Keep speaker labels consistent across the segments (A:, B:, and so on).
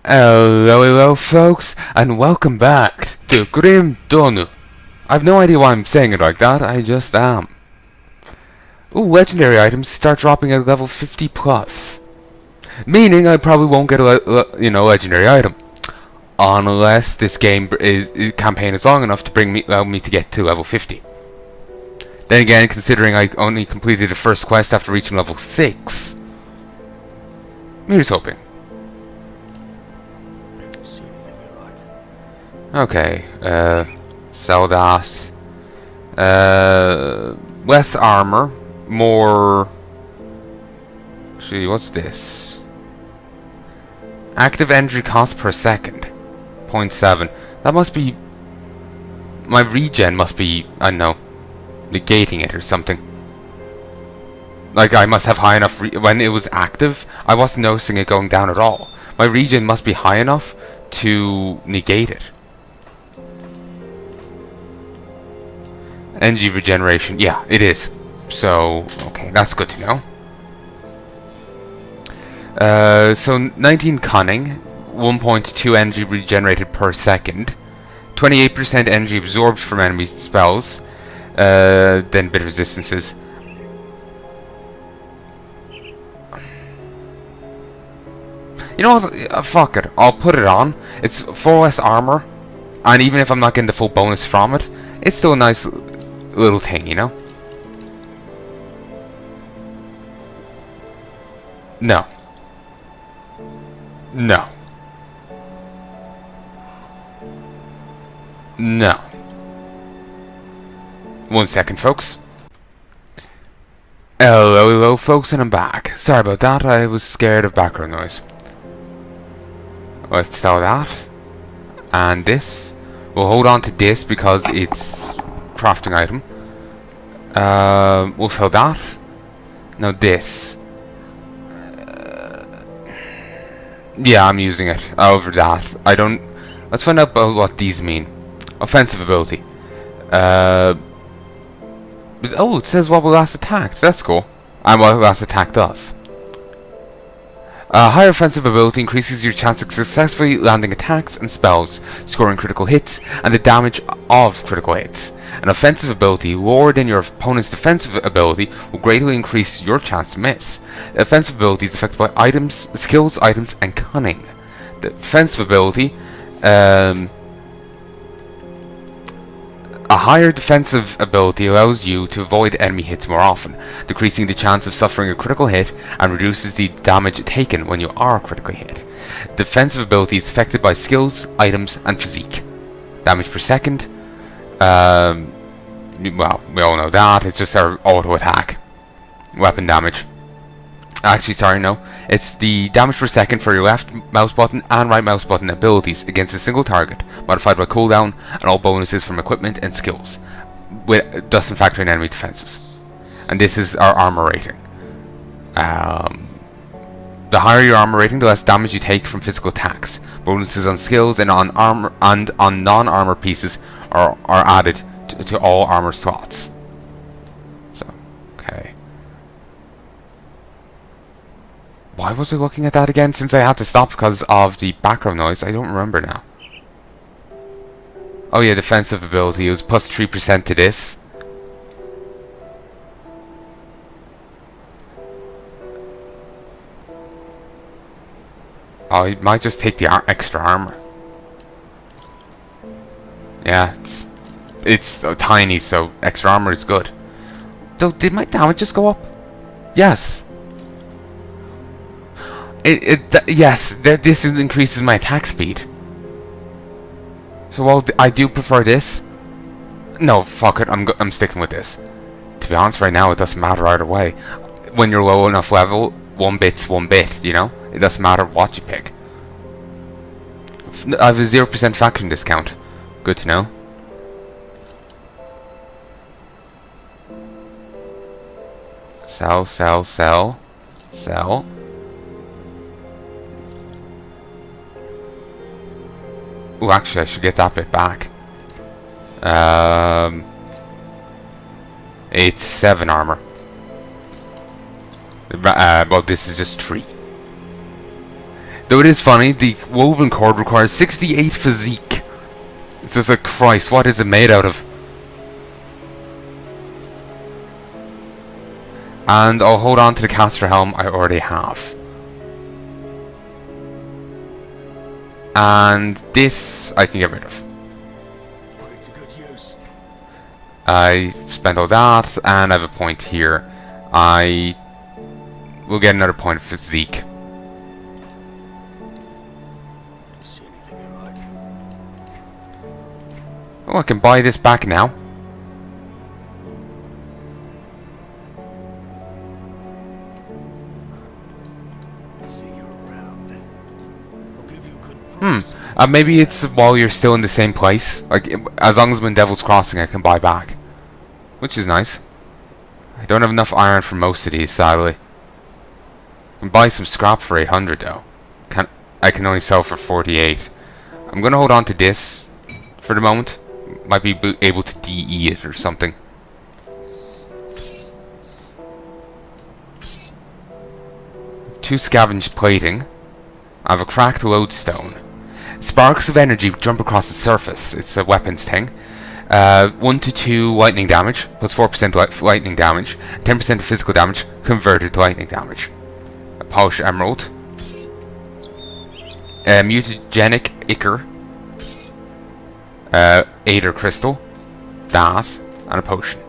A: Hello folks, and welcome back to Grim Donu. I've no idea why I'm saying it like that, I just am. Ooh, legendary items start dropping at level 50 plus. Meaning I probably won't get a legendary item. Unless this campaign is long enough to allow me to get to level 50. Then again, considering I only completed the first quest after reaching level 6, here's hoping. Okay, sell that. Less armor, more... Actually, what's this? Active energy cost per second. 0.7. That must be... My regen must be, I don't know, negating it or something. Like, I must have high enough... when it was active, I wasn't noticing it going down at all. My regen must be high enough to negate it. Energy regeneration, yeah, it is. So, okay, that's good to know. So 19 cunning, 1.2 energy regenerated per second, 28% energy absorbed from enemy spells, then bit of resistances. You know what, fuck it, I'll put it on. It's 4 less armor, and even if I'm not getting the full bonus from it, it's still a nice little thing, you know? No. No. No. 1 second, folks. Hello, folks, and I'm back. Sorry about that, I was scared of background noise. Let's sell that. And this. We'll hold on to this because it's crafting item. We'll sell that. Now this. Yeah, I'm using it over that. I don't... Let's find out about what these mean. Offensive ability. Oh, it says what we last attacked. That's cool. And what last attack does. Higher offensive ability increases your chance of successfully landing attacks and spells, scoring critical hits, and the damage of critical hits. An offensive ability lower than your opponent's defensive ability will greatly increase your chance to miss. The offensive ability is affected by items, skills, items, and cunning. The offensive ability, a higher defensive ability allows you to avoid enemy hits more often, decreasing the chance of suffering a critical hit and reduces the damage taken when you are critically hit. Defensive ability is affected by skills, items, and physique. Damage per second. Well, we all know that. It's just our auto attack. Weapon damage. Actually, sorry, no. It's the damage per second for your left mouse button and right mouse button abilities against a single target, modified by cooldown, and all bonuses from equipment and skills. Doesn't factor in enemy defenses. And this is our armor rating. The higher your armor rating, the less damage you take from physical attacks. Bonuses on skills and on armor and on non-armor pieces are added to all armor slots. So, okay. Why was I looking at that again? Since I had to stop because of the background noise, I don't remember now. Oh yeah, defensive ability. It was plus 3% to this. Oh, it might just take the extra armor. Yeah, it's tiny, so extra armor is good. Though, did my damage just go up? Yes. Yes, this increases my attack speed. So while I do prefer this, no, fuck it, I'm sticking with this. To be honest, right now it doesn't matter either way. When you're low enough level, 1 bit's 1 bit, you know? It doesn't matter what you pick. I have a 0% faction discount. Good to know. Sell, sell, sell, sell. Ooh, actually, I should get that bit back. It's 7 armor. Well, this is just 3. Though it is funny, the woven cord requires 68 physique. It's just like, Christ, what is it made out of? And I'll hold on to the caster helm I already have. And this I can get rid of. I spent all that, and I have a point here. I will get another point for Zeke. Oh, I can buy this back now. Maybe it's while you're still in the same place. Like, as long as I'm in Devil's Crossing, I can buy back. Which is nice. I don't have enough iron for most of these, sadly. I can buy some scrap for 800, though. I can only sell for 48. I'm gonna hold on to this for the moment. Might be able to DE it or something. Two scavenged plating. I have a cracked lodestone. Sparks of energy jump across the surface. It's a weapons thing. 1 to 2 lightning damage, plus 4% lightning damage, 10% physical damage, converted to lightning damage. A polished emerald. Mutagenic ichor. Aether crystal. That. And a potion.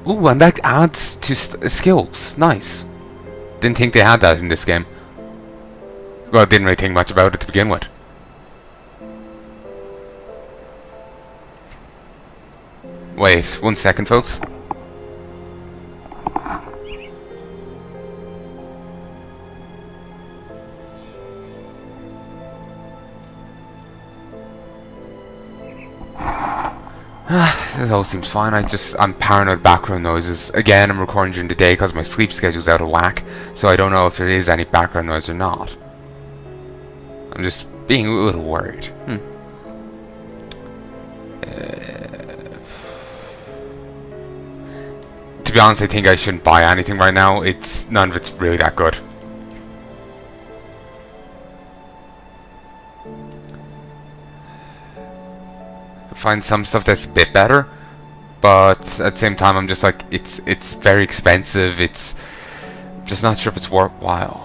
A: Ooh, and that adds to skills. Nice. Didn't think they had that in this game. Well, I didn't really think much about it to begin with. Wait, 1 second, folks. This all seems fine. I'm paranoid background noises. Again, I'm recording during the day because my sleep schedule's out of whack, so I don't know if there is any background noise or not. I'm just being a little worried. To be honest, I think I shouldn't buy anything right now. None of it's really that good. I find some stuff that's a bit better, but at the same time, I'm just like, it's very expensive. I'm just not sure if it's worthwhile.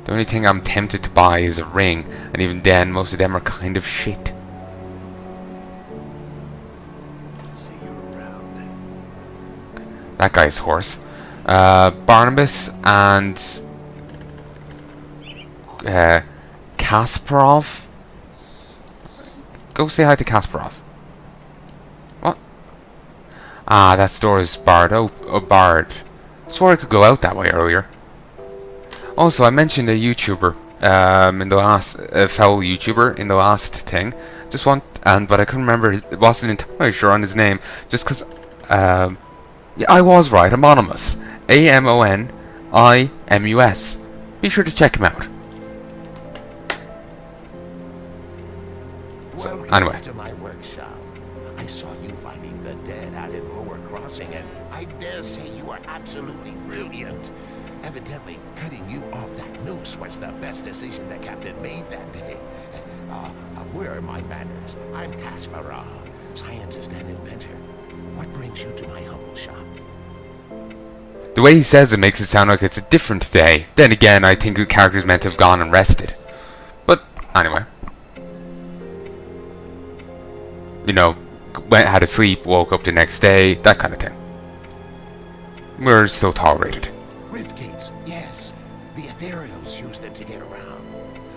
A: The only thing I'm tempted to buy is a ring, and even then, most of them are kind of shit. That guy's horse. Barnabas and Kasparov. Go say hi to Kasparov. What? Ah, that store is barred. Oh, barred. Swore I could go out that way earlier. Also, I mentioned a YouTuber in the last fellow YouTuber in the last thing. But I couldn't remember. It wasn't entirely sure on his name. Just because. Yeah, I was right. Anonymous. AMONIMUS. Be sure to check him out. So, anyway.
B: To my workshop. I saw you finding the dead out in Lower Crossing, and I dare say you are absolutely brilliant. Evidently, cutting you off that noose was the best decision the captain made that day. Where are my manners? I'm Kasparov, scientist and inventor. What brings you to my humble shop?
A: The way he says it makes it sound like it's a different day. Then again, I think the character's meant to have gone and rested. But, anyway. You know, had a sleep, woke up the next day, that kind of thing. We're still tolerated.
B: Rift gates, yes. The ethereals use them to get around.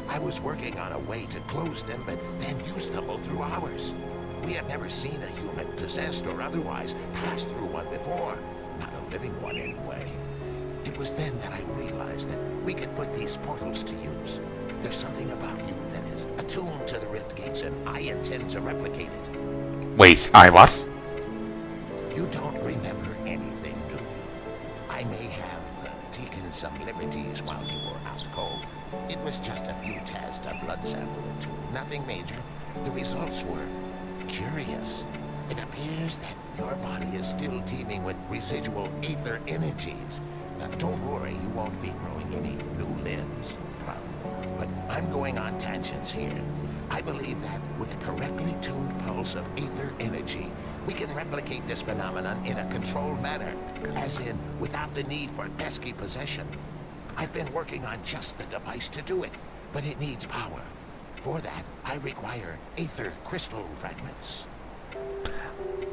B: I was working on a way to close them, but then you stumbled through ours. We had never seen a human, possessed or otherwise, pass through one before. Not a living one, anyway. It was then that I realized that we could put these portals to use. There's something about you that is attuned to the rift gates, and I intend to replicate it.
A: Wait, I what?
B: You don't remember anything, do you? I may have taken some liberties while you were out cold. It was just a few tests, a blood sample or two, nothing major. The results were curious. It appears that your body is still teeming with residual ether energies. Don't worry, you won't be growing any new limbs. But I'm going on tangents here. I believe that with a correctly tuned pulse of ether energy, we can replicate this phenomenon in a controlled manner, as in without the need for pesky possession. I've been working on just the device to do it, but it needs power. For that, I require aether crystal fragments.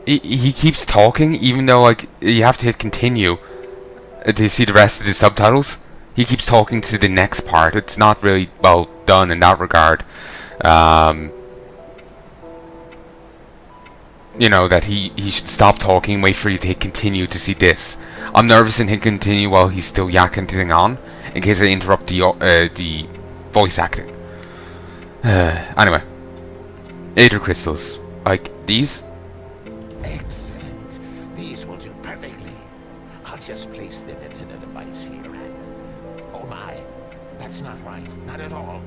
A: He keeps talking, even though like you have to hit continue to see the rest of the subtitles. He keeps talking to the next part. It's not really well done in that regard. You know, that he should stop talking, wait for you to hit continue to see this. I'm nervous and hit continue while he's still yakking thing on, in case I interrupt the voice acting. Anyway, aether crystals, like these.
B: Excellent. These will do perfectly. I'll just place them into the device here and... Oh my, that's not right. Not at all.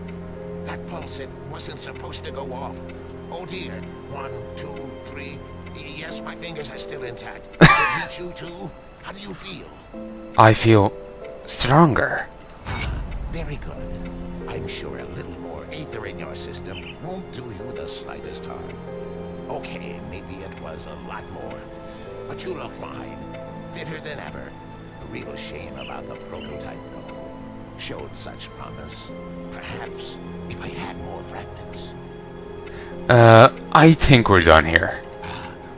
B: That pulse, it wasn't supposed to go off. Oh dear. 1, 2, 3. Yes, my fingers are still intact. Did it reach you too? How do you feel?
A: I feel stronger.
B: Very good. I'm sure a little more ether in your system won't do you the slightest harm. Okay, maybe it was a lot more. But you look fine. Fitter than ever. A real shame about the prototype, though. Showed such promise. Perhaps if I had more fragments.
A: I think we're done here.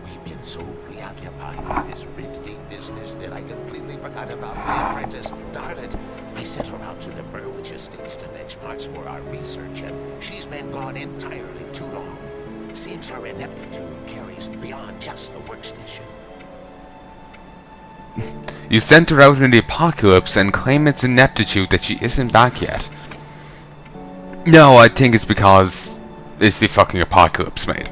B: We've been so preoccupied with this Rift business that I completely forgot about my apprentice, Darlet. I sent her out to the Burwich Estates to fetch parts for our research, and she's been gone entirely too long. Seems her ineptitude carries beyond just the workstation.
A: You sent her out in the apocalypse and claim it's ineptitude that she isn't back yet. No, I think it's because it's the fucking apocalypse, mate.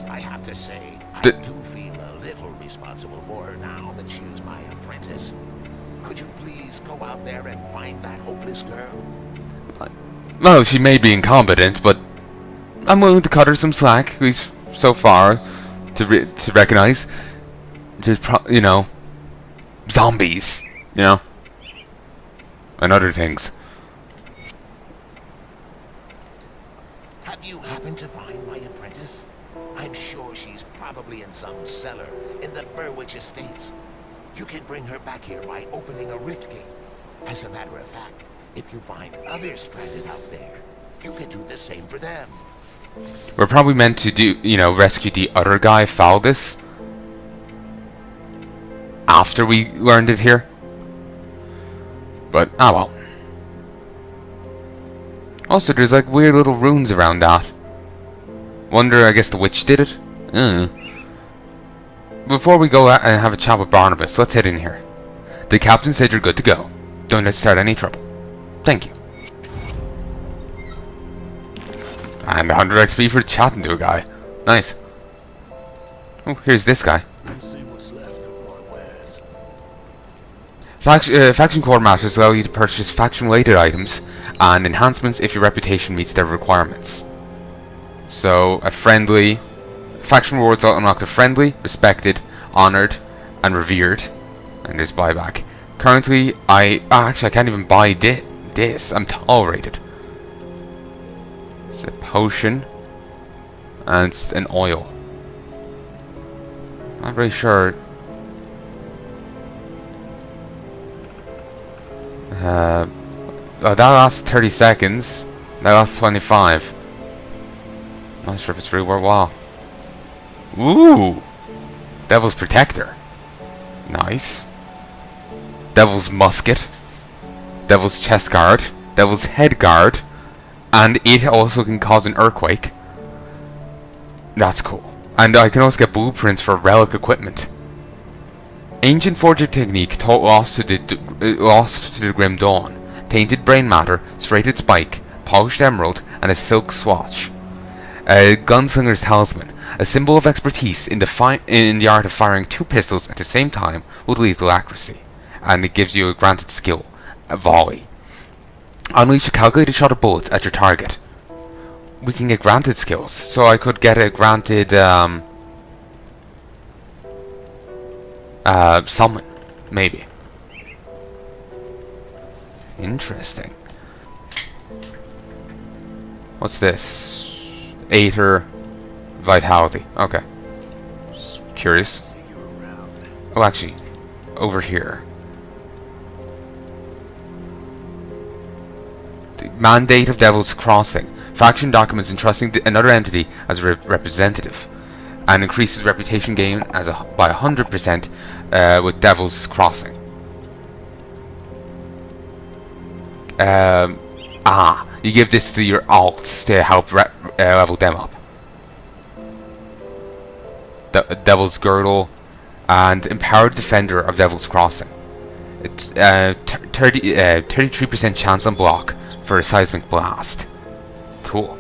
B: I have to say, I do feel a little responsible for her now that she's my apprentice. Could you please go out there and find that hopeless girl?
A: Well, she may be incompetent, but I'm willing to cut her some slack, at least so far, to recognize there's you know, zombies, you know, and other things.
B: Have you happened to find my apprentice? I'm sure she's probably in some cellar in the Burwich Estates. You can bring her back here by opening a rift gate. As a matter of fact, if you find others stranded out there, you can do the same for them.
A: We're probably meant to do, you know, rescue the other guy, Faldus, after we learned it here. But, ah well. Also, there's like weird little runes around that. Wonder, I guess the witch did it? Before we go out and have a chat with Barnabas, let's head in here. The captain said you're good to go. Don't let's start any trouble. Thank you. And 100 XP for chatting to a guy. Nice. Oh, here's this guy. Faction quartermasters allow you to purchase faction-related items and enhancements if your reputation meets their requirements. So, a friendly... Faction rewards are unlocked a friendly, respected, honoured, and revered. And there's buyback. Currently, actually, I can't even buy this. I'm tolerated. It's a potion. And it's an oil. Not very sure. Oh, that lasts 30 seconds. That lasts 25. Not sure if it's really worthwhile. Ooh! Devil's Protector. Nice. Devil's Musket. Devil's Chest Guard. Devil's Head Guard. And it also can cause an earthquake. That's cool. And I can also get blueprints for relic equipment. Ancient Forger Technique, lost to the Grim Dawn. Tainted Brain Matter, Serrated Spike, Polished Emerald, and a Silk Swatch. Gunslinger's Talisman, a symbol of expertise in the art of firing 2 pistols at the same time with lethal accuracy. And it gives you a granted skill, a volley. Unleash a calculated shot of bullets at your target. We can get granted skills, so I could get a granted summon, maybe. Interesting. What's this? Aether Vitality. Okay. Just curious. Oh, actually, over here. The Mandate of Devil's Crossing. Faction documents entrusting another entity as a representative, and increases reputation gain by 100% with Devil's Crossing. You give this to your alts to help level them up. Devil's Girdle and Empowered Defender of Devil's Crossing. It's 33% chance on block for a Seismic Blast. Cool.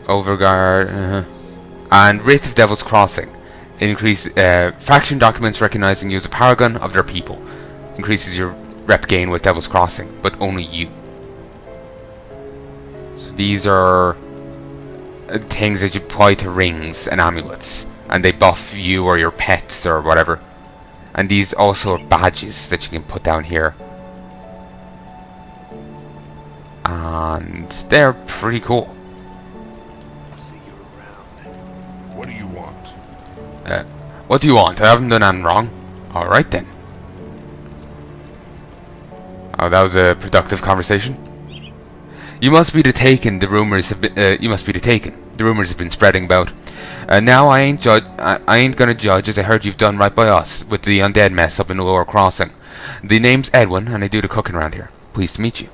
A: Overguard. And Wraith of Devil's Crossing. Increase faction documents recognizing you as a paragon of their people. Increases your rep gain with Devil's Crossing, but only you. So these are things that you apply to rings and amulets, and they buff you or your pets or whatever. And these also are badges that you can put down here, and they're pretty cool.
B: What do you want?
A: What do you want? I haven't done anything wrong. Alright then. Oh, that was a productive conversation. You must be the Taken. The rumors have been. You must be the Taken. The rumors have been spreading about. Now I ain't gonna judge, as I heard you've done right by us with the undead mess up in the Lower Crossing. The name's Edwin, and I do the cooking around here. Pleased to meet you.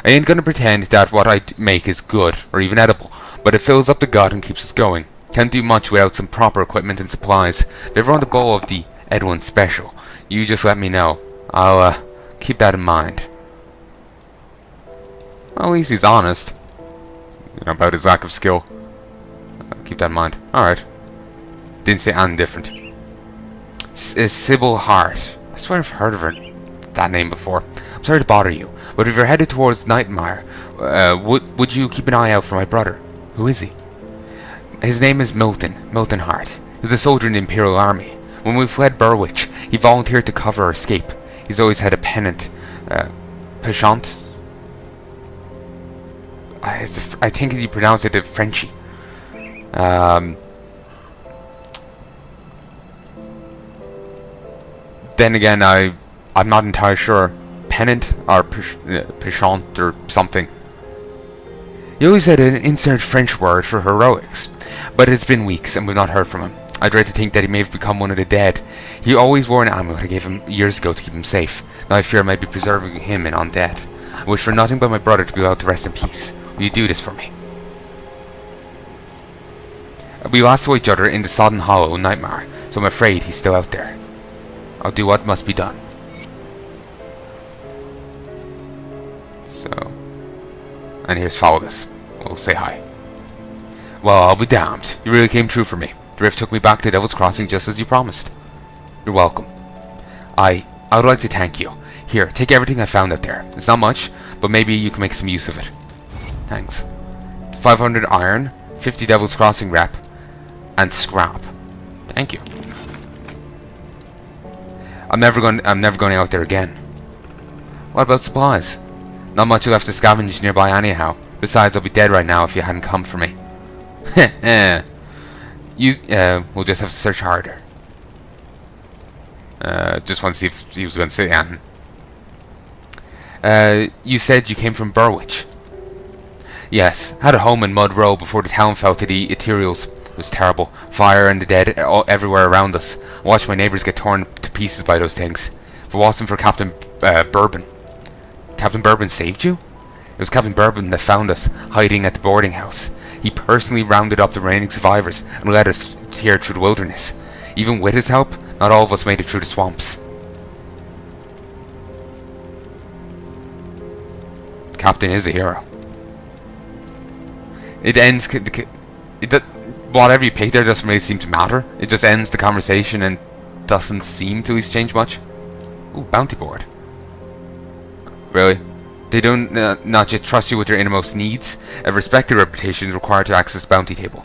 A: I ain't gonna pretend that what I make is good or even edible, but it fills up the gut and keeps us going. Can't do much without some proper equipment and supplies. If you ever want a bowl of the Edwin Special, you just let me know. I'll keep that in mind. Well, at least he's honest, about his lack of skill. I'll keep that in mind. Alright. Didn't say anything different. Sybil Hart. I swear I've heard of that name before. I'm sorry to bother you, but if you're headed towards Nightmare, would you keep an eye out for my brother? Who is he? His name is Milton Hart. He was a soldier in the Imperial Army. When we fled Burwich, he volunteered to cover our escape. He's always had a pennant. Penchant? I think you pronounce it Frenchy. Then again, I'm not entirely sure. Pennant or Penchant or something. He always had an insert French word for heroics, but it's been weeks and we've not heard from him. I dread to think that he may have become one of the dead. He always wore an amulet I gave him years ago to keep him safe. Now I fear I might be preserving him in undead. I wish for nothing but my brother to be allowed to rest in peace. Will you do this for me? We last saw each other in the Sodden Hollow Nightmare, so I'm afraid he's still out there. I'll do what must be done. So, and here's Faulus. We'll say hi. Well, I'll be damned. You really came true for me. The rift took me back to Devil's Crossing just as you promised. You're welcome. I would like to thank you. Here, take everything I found out there. It's not much, but maybe you can make some use of it. Thanks. 500 iron, 50 Devil's Crossing rep, and scrap. Thank you. I'm never going out there again. What about supplies? Not much left to scavenge nearby anyhow. Besides, I'll be dead right now if you hadn't come for me. We'll just have to search harder. Just want to see if he was going to say anything. You said you came from Burwich. Yes, had a home in Mud Row before the town fell to the ethereals. It was terrible. Fire and the dead everywhere around us. I watched my neighbours get torn to pieces by those things. If it wasn't for Captain Bourbon. Captain Bourbon saved you? It was Captain Bourbon that found us, hiding at the boarding house. He personally rounded up the remaining survivors and led us here through the wilderness. Even with his help, not all of us made it through the swamps. The captain is a hero. It ends... whatever you pick there doesn't really seem to matter. It just ends the conversation and doesn't seem to exchange much. Ooh, bounty board. Really? They don't not just trust you with your innermost needs. A respected reputation is required to access the bounty table.